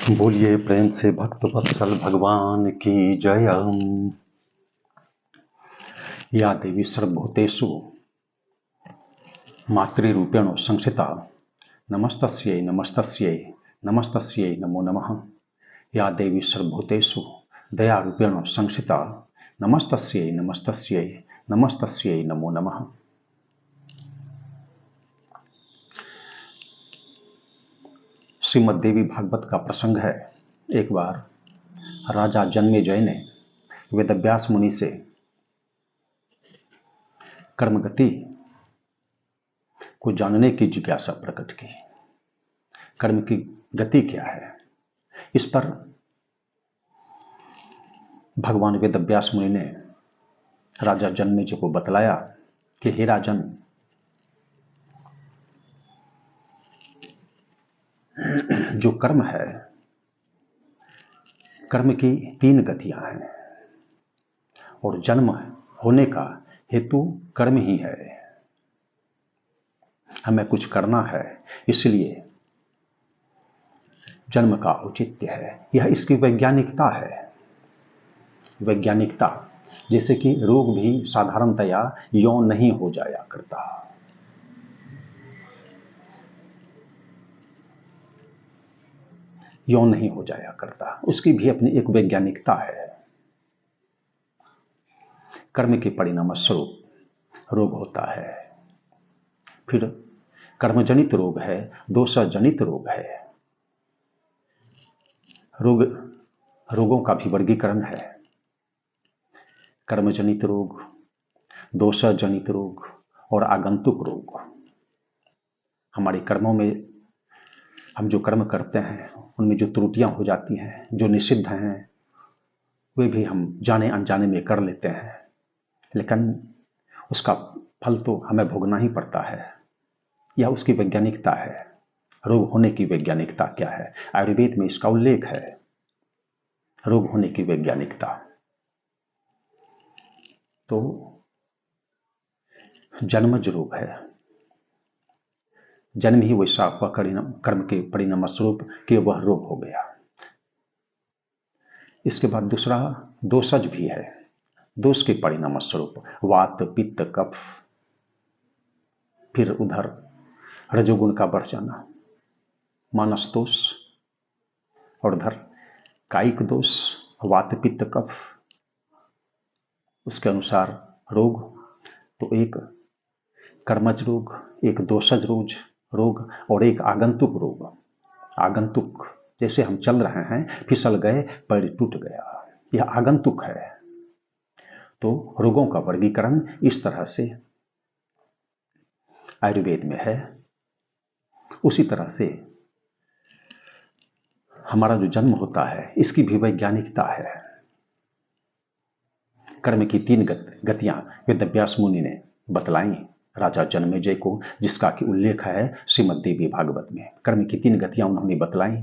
बोलिए प्रेम से भक्त वत्सल भगवान की जय। या देवी सर्वभूतेषु मातृरूपेण संस्थिता नमस्तस्यै नमस्तस्यै नमस्तस्यै नमो नमः। या देवी सर्वभूतेषु दयारूपेण संस्थिता नमस्तस्यै नमस्तस्यै नमस्तस्यै नमो नमः। श्रीमद्देवी भागवत का प्रसंग है। एक बार राजा जन्मेजय ने वेदव्यास मुनि से कर्मगति को जानने की जिज्ञासा प्रकट की। कर्म की गति क्या है, इस पर भगवान वेदव्यास मुनि ने राजा जन्मेजय को बतलाया कि हे राजन, जो कर्म है, कर्म की 3 गतियां हैं और जन्म होने का हेतु कर्म ही है। हमें कुछ करना है, इसलिए जन्म का औचित्य है। यह इसकी वैज्ञानिकता है। वैज्ञानिकता जैसे कि रोग भी साधारणतया यौन नहीं हो जाया करता। यौन नहीं हो जाया करता, उसकी भी अपनी एक वैज्ञानिकता है। कर्म के परिणाम स्वरूप रोग होता है। फिर कर्मजनित रोग है, दोषजनित रोग है। रोगों का भी वर्गीकरण है। कर्मजनित रोग, दोषजनित रोग और आगंतुक रोग। हमारे कर्मों में हम जो कर्म करते हैं उनमें जो त्रुटियां हो जाती हैं, जो निषिद्ध हैं, वे भी हम जाने अनजाने में कर लेते हैं, लेकिन उसका फल तो हमें भोगना ही पड़ता है। यह उसकी वैज्ञानिकता है। रोग होने की वैज्ञानिकता क्या है? आयुर्वेद में इसका उल्लेख है। रोग होने की वैज्ञानिकता तो जन्मज रोग है। जन्म ही वैसा कर्म के परिणाम स्वरूप कि वह रोग हो गया। इसके बाद दूसरा दोषज भी है। दोष के परिणाम स्वरूप वात, पित्त, कफ, फिर उधर रजोगुण का बढ़ जाना, मानस दोष, और उधर कायिक दोष, वात, पित्त, कफ, उसके अनुसार रोग। तो एक कर्मज रोग, एक दोषज रोग और एक आगंतुक रोग। आगंतुक जैसे हम चल रहे हैं, फिसल गए, पैर टूट गया, यह आगंतुक है। तो रोगों का वर्गीकरण इस तरह से आयुर्वेद में है। उसी तरह से हमारा जो जन्म होता है, इसकी भी वैज्ञानिकता है। कर्म की 3 गतियां वेदव्यास मुनि ने बतलाई राजा जन्मेजय को, जिसका कि उल्लेख है श्रीमद्देवी भागवत में। कर्म की 3 गतियां उन्होंने बतलाई।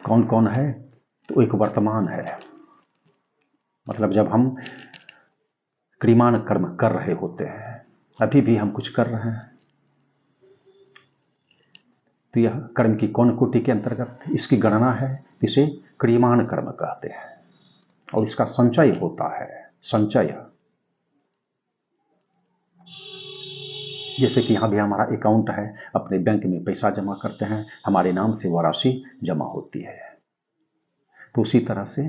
कौन कौन है? तो एक वर्तमान है, मतलब जब हम क्रियमाण कर्म कर रहे होते हैं, अभी भी हम कुछ कर रहे हैं, तो यह कर्म की कौन कोटि के अंतर्गत इसकी गणना है? इसे क्रियमाण कर्म कहते हैं। और इसका संचय होता है। संचय जैसे कि यहां भी हमारा अकाउंट है, अपने बैंक में पैसा जमा करते हैं, हमारे नाम से वह राशि जमा होती है। तो उसी तरह से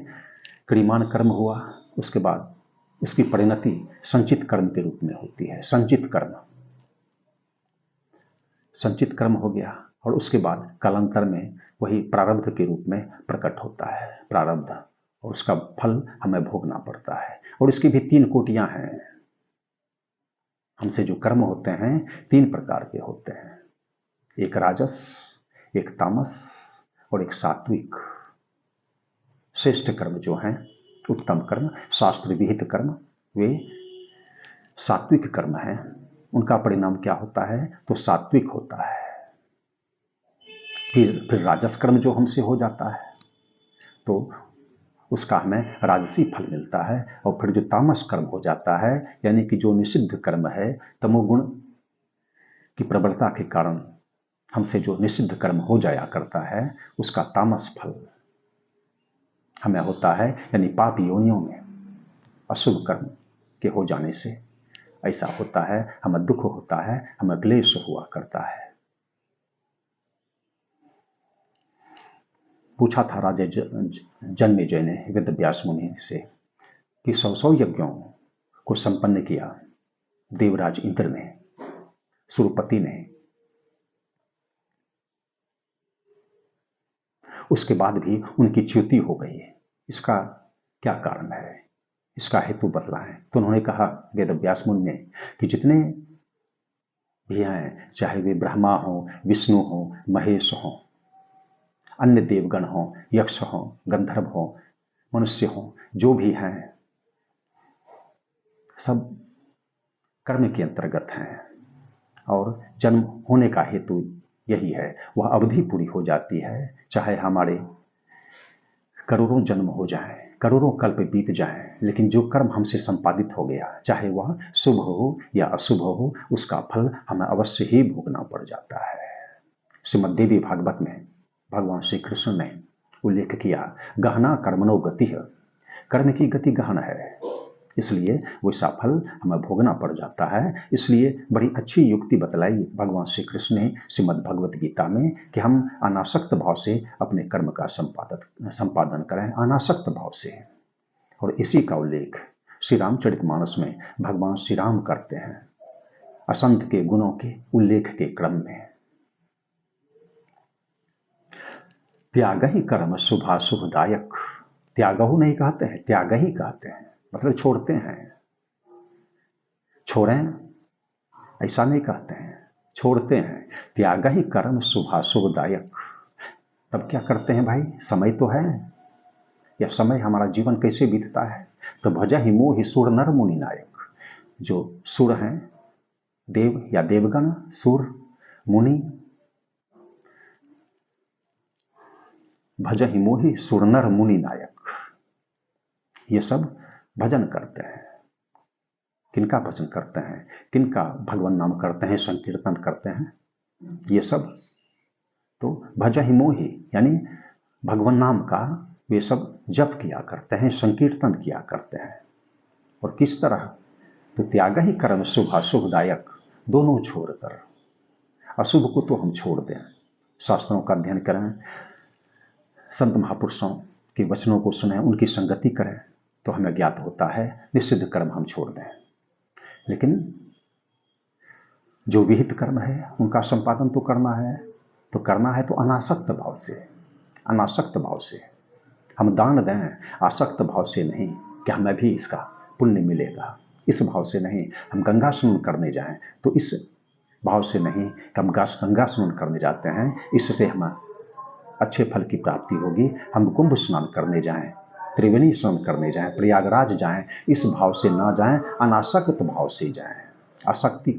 क्रियमाण कर्म हुआ, उसके बाद उसकी परिणति संचित कर्म के रूप में होती है। संचित कर्म हो गया और उसके बाद कालांतर में वही प्रारब्ध के रूप में प्रकट होता है। प्रारब्ध, और उसका फल हमें भोगना पड़ता है। और इसकी भी 3 कोटियां हैं। हमसे जो कर्म होते हैं 3 प्रकार के होते हैं। एक राजस, एक तामस और एक सात्विक। श्रेष्ठ कर्म जो हैं, उत्तम कर्म, शास्त्र विहित कर्म, वे सात्विक कर्म हैं। उनका परिणाम क्या होता है? तो सात्विक होता है। फिर राजस कर्म जो हमसे हो जाता है, तो उसका हमें राजसी फल मिलता है। और फिर जो तामस कर्म हो जाता है, यानी कि जो निषिद्ध कर्म है, तमोगुण की प्रबलता के कारण हमसे जो निषिद्ध कर्म हो जाया करता है उसका तामस फल हमें होता है, यानी पाप योनियों में अशुभ कर्म के हो जाने से ऐसा होता है, हमें दुख होता है, हमें क्लेश हुआ करता है। पूछा था राजा जन्मेजय ने वेद व्यास मुनि से कि 100 यज्ञों को संपन्न किया देवराज इंद्र ने, सुरपति ने, उसके बाद भी उनकी च्युति हो गई, इसका क्या कारण है, इसका हेतु बतलाएं। तो उन्होंने कहा वेद व्यास मुनि ने कि जितने भी हैं, चाहे वे ब्रह्मा हो, विष्णु हो, महेश हो, अन्य देवगण हो, यक्ष हो, गंधर्व हो, मनुष्य हो, जो भी हैं सब कर्म के अंतर्गत हैं और जन्म होने का हेतु यही है। वह अवधि पूरी हो जाती है, चाहे हमारे करोड़ों जन्म हो जाएं, करोड़ों कल्प बीत जाएं, लेकिन जो कर्म हमसे संपादित हो गया, चाहे वह शुभ हो या अशुभ हो, उसका फल हमें अवश्य ही भोगना पड़ जाता है। श्रीमद् देवी भागवत में भगवान श्री कृष्ण ने उल्लेख किया, गहना कर्मणो गति, कर्म की गति गहन है, इसलिए वैसा फल हमें भोगना पड़ जाता है। इसलिए बड़ी अच्छी युक्ति बतलाई भगवान श्री कृष्ण ने श्रीमद् भगवत गीता में कि हम अनासक्त भाव से अपने कर्म का संपादन करें, अनासक्त भाव से। और इसी का उल्लेख श्री रामचरितमानस में भगवान श्री राम करते हैं, असंत के गुणों के उल्लेख के क्रम में। त्याग ही कर्म शुभाशुभदायक, त्यागहु नहीं कहते हैं, त्याग ही कहते हैं, मतलब छोड़ते हैं। छोड़ें ऐसा नहीं कहते हैं, छोड़ते हैं। त्याग ही कर्म शुभाशुभदायक। तब क्या करते हैं भाई, समय तो है, या समय हमारा जीवन कैसे बीतता है, तो भजा ही मोहि सुर नर मुनि नायक। जो सुर हैं, देव या देवगण, सुर, मुनि, भजा ही मोहि सुर नर मुनि नायक, ये सब भजन करते हैं। किनका भजन करते हैं, किनका भगवान नाम करते हैं, संकीर्तन करते हैं, ये सब तो भजा ही मोहि, यानी भगवान नाम का वे सब जप किया करते हैं, संकीर्तन किया करते हैं। और किस तरह, तो त्याग ही कर्म शुभ अशुभदायक, दोनों छोड़कर। अशुभ को तो हम छोड़ दें, शास्त्रों का अध्ययन करें, संत महापुरुषों के वचनों को सुने, उनकी संगति करें, तो हमें ज्ञात होता है निषिद्ध कर्म हम छोड़ दें। लेकिन जो विहित कर्म है उनका संपादन तो करना है तो अनासक्त भाव से, अनासक्त भाव से हम दान दें, आसक्त भाव से नहीं कि हमें भी इसका पुण्य मिलेगा, इस भाव से नहीं। हम गंगा स्नान करने जाएं तो इस भाव से नहीं कि हम गंगा स्नान करने जाते हैं, इससे हमें अच्छे फल की प्राप्ति होगी। हम कुंभ स्नान करने जाएं, त्रिवेणी स्नान करने जाएं, प्रयागराज जाएं, इस भाव से ना जाएं, अनासक्त भाव से जाएं। आसक्ति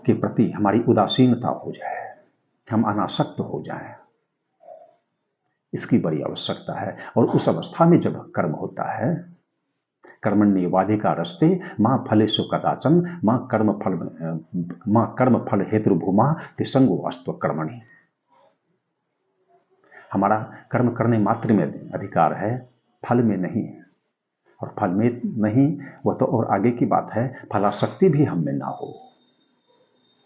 के प्रति हमारी उदासीनता हो जाए, हम अनासक्त हो जाएं, इसकी बड़ी आवश्यकता है। और उस अवस्था में जब कर्म होता है, कर्मण्येवाधिकारस्ते मां फलेषु कदाचन मां कर्म फल हेतुर्भूमा तिसंगो अस्तु कर्मणि। हमारा कर्म करने मात्र में अधिकार है, फल में नहीं। और फल में नहीं, वह तो और आगे की बात है, फलाशक्ति भी हम में ना हो,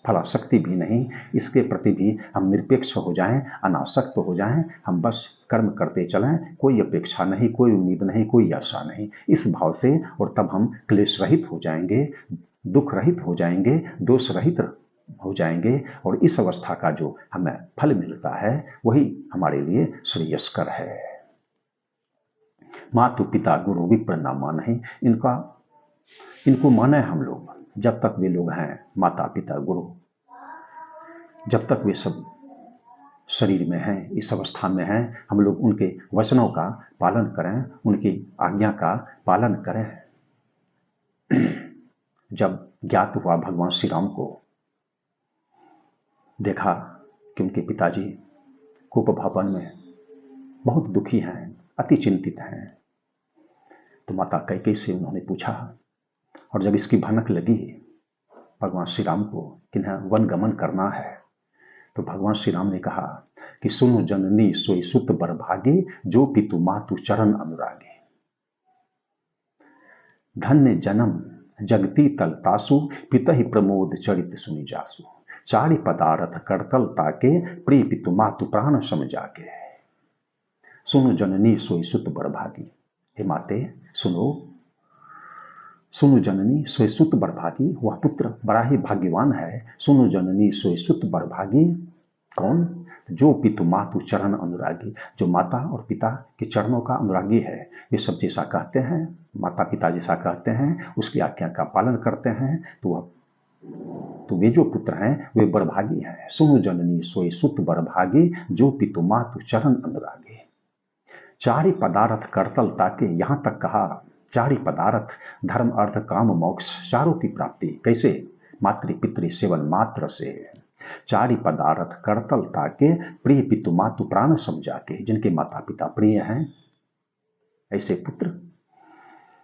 फलाशक्ति भी नहीं, इसके प्रति भी हम निरपेक्ष हो जाएं, अनासक्त हो जाएं। हम बस कर्म करते चलें, कोई अपेक्षा नहीं, कोई उम्मीद नहीं, कोई आशा नहीं, इस भाव से। और तब हम क्लेश रहित हो जाएंगे, दुख रहित हो जाएंगे, दोष रहित हो जाएंगे। और इस अवस्था का जो हमें फल मिलता है वही हमारे लिए श्रेयस्कर है। मातु पिता गुरु विप्र न मानहि, इनको माने हम लोग जब तक वे लोग हैं, माता पिता गुरु, जब तक वे सब शरीर में हैं, इस अवस्था में हैं, हम लोग उनके वचनों का पालन करें, उनकी आज्ञा का पालन करें। जब ज्ञात हुआ भगवान श्री राम को, देखा कि उनके पिताजी कूप भवन में बहुत दुखी हैं, अति चिंतित हैं, तो माता कैकेयी से उन्होंने पूछा। और जब इसकी भनक लगी भगवान श्री राम को कि वन गमन करना है, तो भगवान श्री राम ने कहा कि सुनो जननी सोई सुत बर भागे, जो पितु मातु चरण अनुरागे। धन्य जन्म जगती तल तासु, पितहि प्रमोद चरित सुनि जासु। चारि पदारथ करतल ताके, प्रिय पितु मातु प्राण सम जाके। सुनो जननी सोई सुत बर भागी। हे माते सुनो, सुनो जननी सोई सुत बर भागी, वह पुत्र बड़ा ही भाग्यवान है। सुनो जननी सोई सुत बर भागी, कौन? जो पितु मातु चरण अनुरागी, जो माता और पिता के चरणों का अनुरागी है। ये सब जैसा कहते हैं, माता पिता जैसा कहते हैं, उसकी आज्ञा का पालन करते हैं, तो वे जो पुत्र हैं वे बड़भागी हैं। सुनो जननी सोई सुत बड़भागी, जो पितु मातु चरण अनुरागी। चारि पदार्थ करतल ताके, यहाँ तक कहा चारि पदार्थ धर्म अर्थ काम मोक्ष चारों की प्राप्ति कैसे? मातृ पितृ सेवन मात्र से। चारि पदार्थ करतल ताके, प्रिय पितु मातु प्राण समझा के। जिनके माता पिता प्रिय हैं ऐसे पुत्र,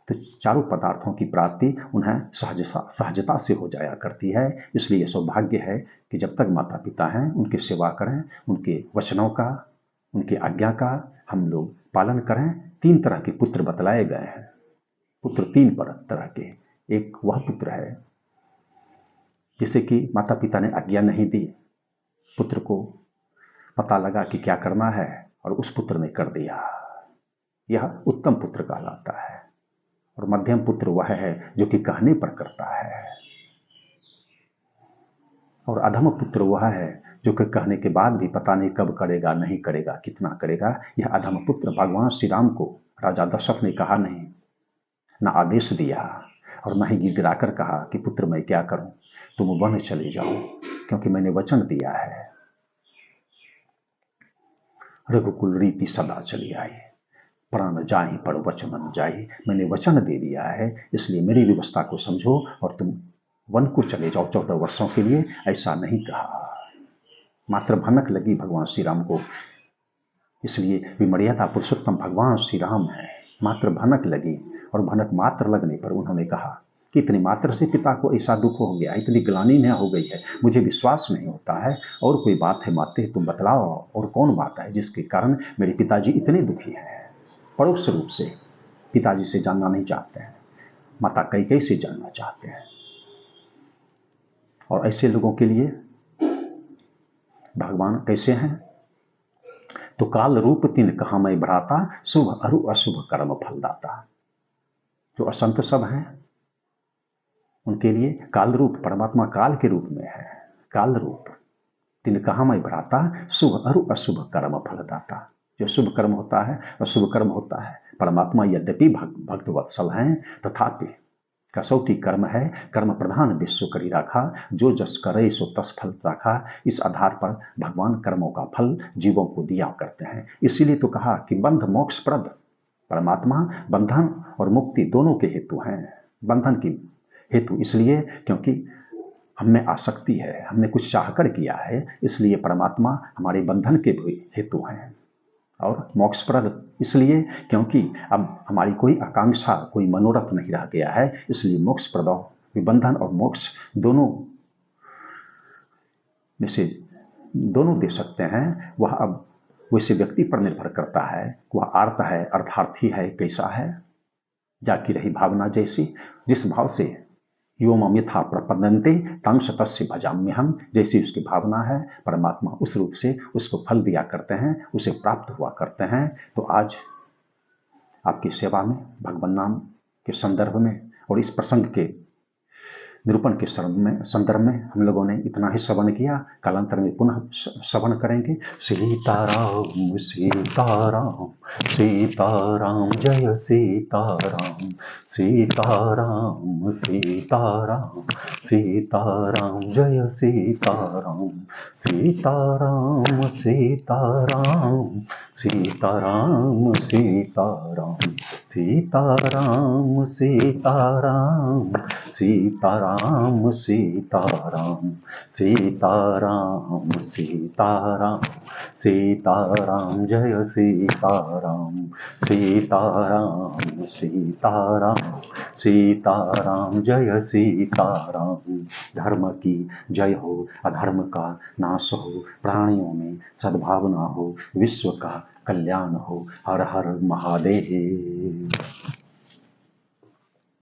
तो चारों पदार्थों की प्राप्ति उन्हें सहजता से हो जाया करती है। इसलिए सौभाग्य है कि जब तक माता पिता हैं उनकी सेवा करें, उनके वचनों का, उनकी आज्ञा का हम लोग पालन करें। 3 तरह के पुत्र बतलाए गए हैं। पुत्र 3 तरह के। एक वह पुत्र है जिसे कि माता पिता ने आज्ञा नहीं दी, पुत्र को पता लगा कि क्या करना है और उस पुत्र ने कर दिया, यह उत्तम पुत्र कहलाता है। और मध्यम पुत्र वह है जो कि कहने पर करता है, और अधम पुत्र वह है जो कि कहने के बाद भी पता नहीं कब करेगा, नहीं करेगा, कितना करेगा। यह अधम पुत्र भगवान श्री राम को राजा दशरथ ने कहा नहीं, न आदेश दिया और न ही गिड़गिड़ाकर कहा कि पुत्र मैं क्या करूं, तुम वन चले जाओ क्योंकि मैंने वचन दिया है। रघुकुल रीति सदा चली आई, प्राण जाहि पर वचन न जाहि। मैंने वचन दे दिया है, इसलिए मेरी व्यवस्था को समझो और तुम वन को चले जाओ 14 वर्षों के लिए। ऐसा नहीं कहा, मात्र भनक लगी भगवान श्री राम को, इसलिए विमर्यादा पुरुषोत्तम भगवान श्री राम है। मात्र भनक लगी, और भनक मात्र लगने पर उन्होंने कहा कि इतनी मात्र से पिता को ऐसा दुख हो गया, इतनी ग्लानि न हो गई है, मुझे विश्वास नहीं होता है। और कोई बात है माते, तुम बतलाओ, और कौन बात है जिसके कारण मेरे पिताजी इतने दुखी हैं? परोक्ष रूप से पिताजी से जानना नहीं चाहते हैं, माता कैकेयी से जानना चाहते हैं। और ऐसे लोगों के लिए भगवान कैसे हैं? तो काल रूप तिन कहा मैं भ्राता, शुभ अरु अशुभ कर्म फलदाता। जो असंत सब हैं उनके लिए काल रूप, परमात्मा काल के रूप में है। काल रूप तिन कहा मैं भ्राता, शुभ अरु अशुभ कर्म फलदाता। जो शुभ कर्म होता है और शुभ कर्म होता है। परमात्मा यद्यपि भक्त वत्सल हैं, तथापि कसौटी कर्म है, कर्म प्रधान विश्व करी राखा, जो जस करे सो तस फल राखा। इस आधार पर भगवान कर्मों का फल जीवों को दिया करते हैं। इसीलिए तो कहा कि बंध मोक्ष प्रद, परमात्मा बंधन और मुक्ति दोनों के हेतु हैं। बंधन की हेतु इसलिए क्योंकि हमें आसक्ति है, हमने कुछ चाहकर किया है, इसलिए परमात्मा हमारे बंधन के भी हेतु हैं। और मोक्षप्रद इसलिए क्योंकि अब हमारी कोई आकांक्षा, कोई मनोरथ नहीं रह गया है, इसलिए मोक्षप्रद। बंधन और मोक्ष दोनों में से दोनों दे सकते हैं। वह अब वैसे व्यक्ति पर निर्भर करता है, वह आर्त है, अर्थार्थी है, कैसा है। जाकी रही भावना जैसी, जिस भाव से यो मम यथा प्रपद्यन्ते तं तस्य भजाम्यहम्, जैसी उसकी भावना है, परमात्मा उस रूप से उसको फल दिया करते हैं, उसे प्राप्त हुआ करते हैं। तो आज आपकी सेवा में भगवान नाम के संदर्भ में और इस प्रसंग के निरूपण के संदर्भ में हम लोगों ने इतना ही श्रवण किया। कालांतर में पुनः श्रवण करेंगे। सीताराम सीताराम सीताराम जय सीताराम, सीताराम सीताराम सीताराम जय सीताराम, सीताराम सीताराम सीताराम सीताराम सीताराम सीताराम सीताराम सीताराम सीताराम सीताराम सीताराम जय सीताराम सीताराम सीताराम सीताराम जय सीताराम। धर्म की जय हो, अधर्म का नाश हो, प्राणियों में सद्भावना हो, विश्व का कल्याण हो। हर हर महादेव।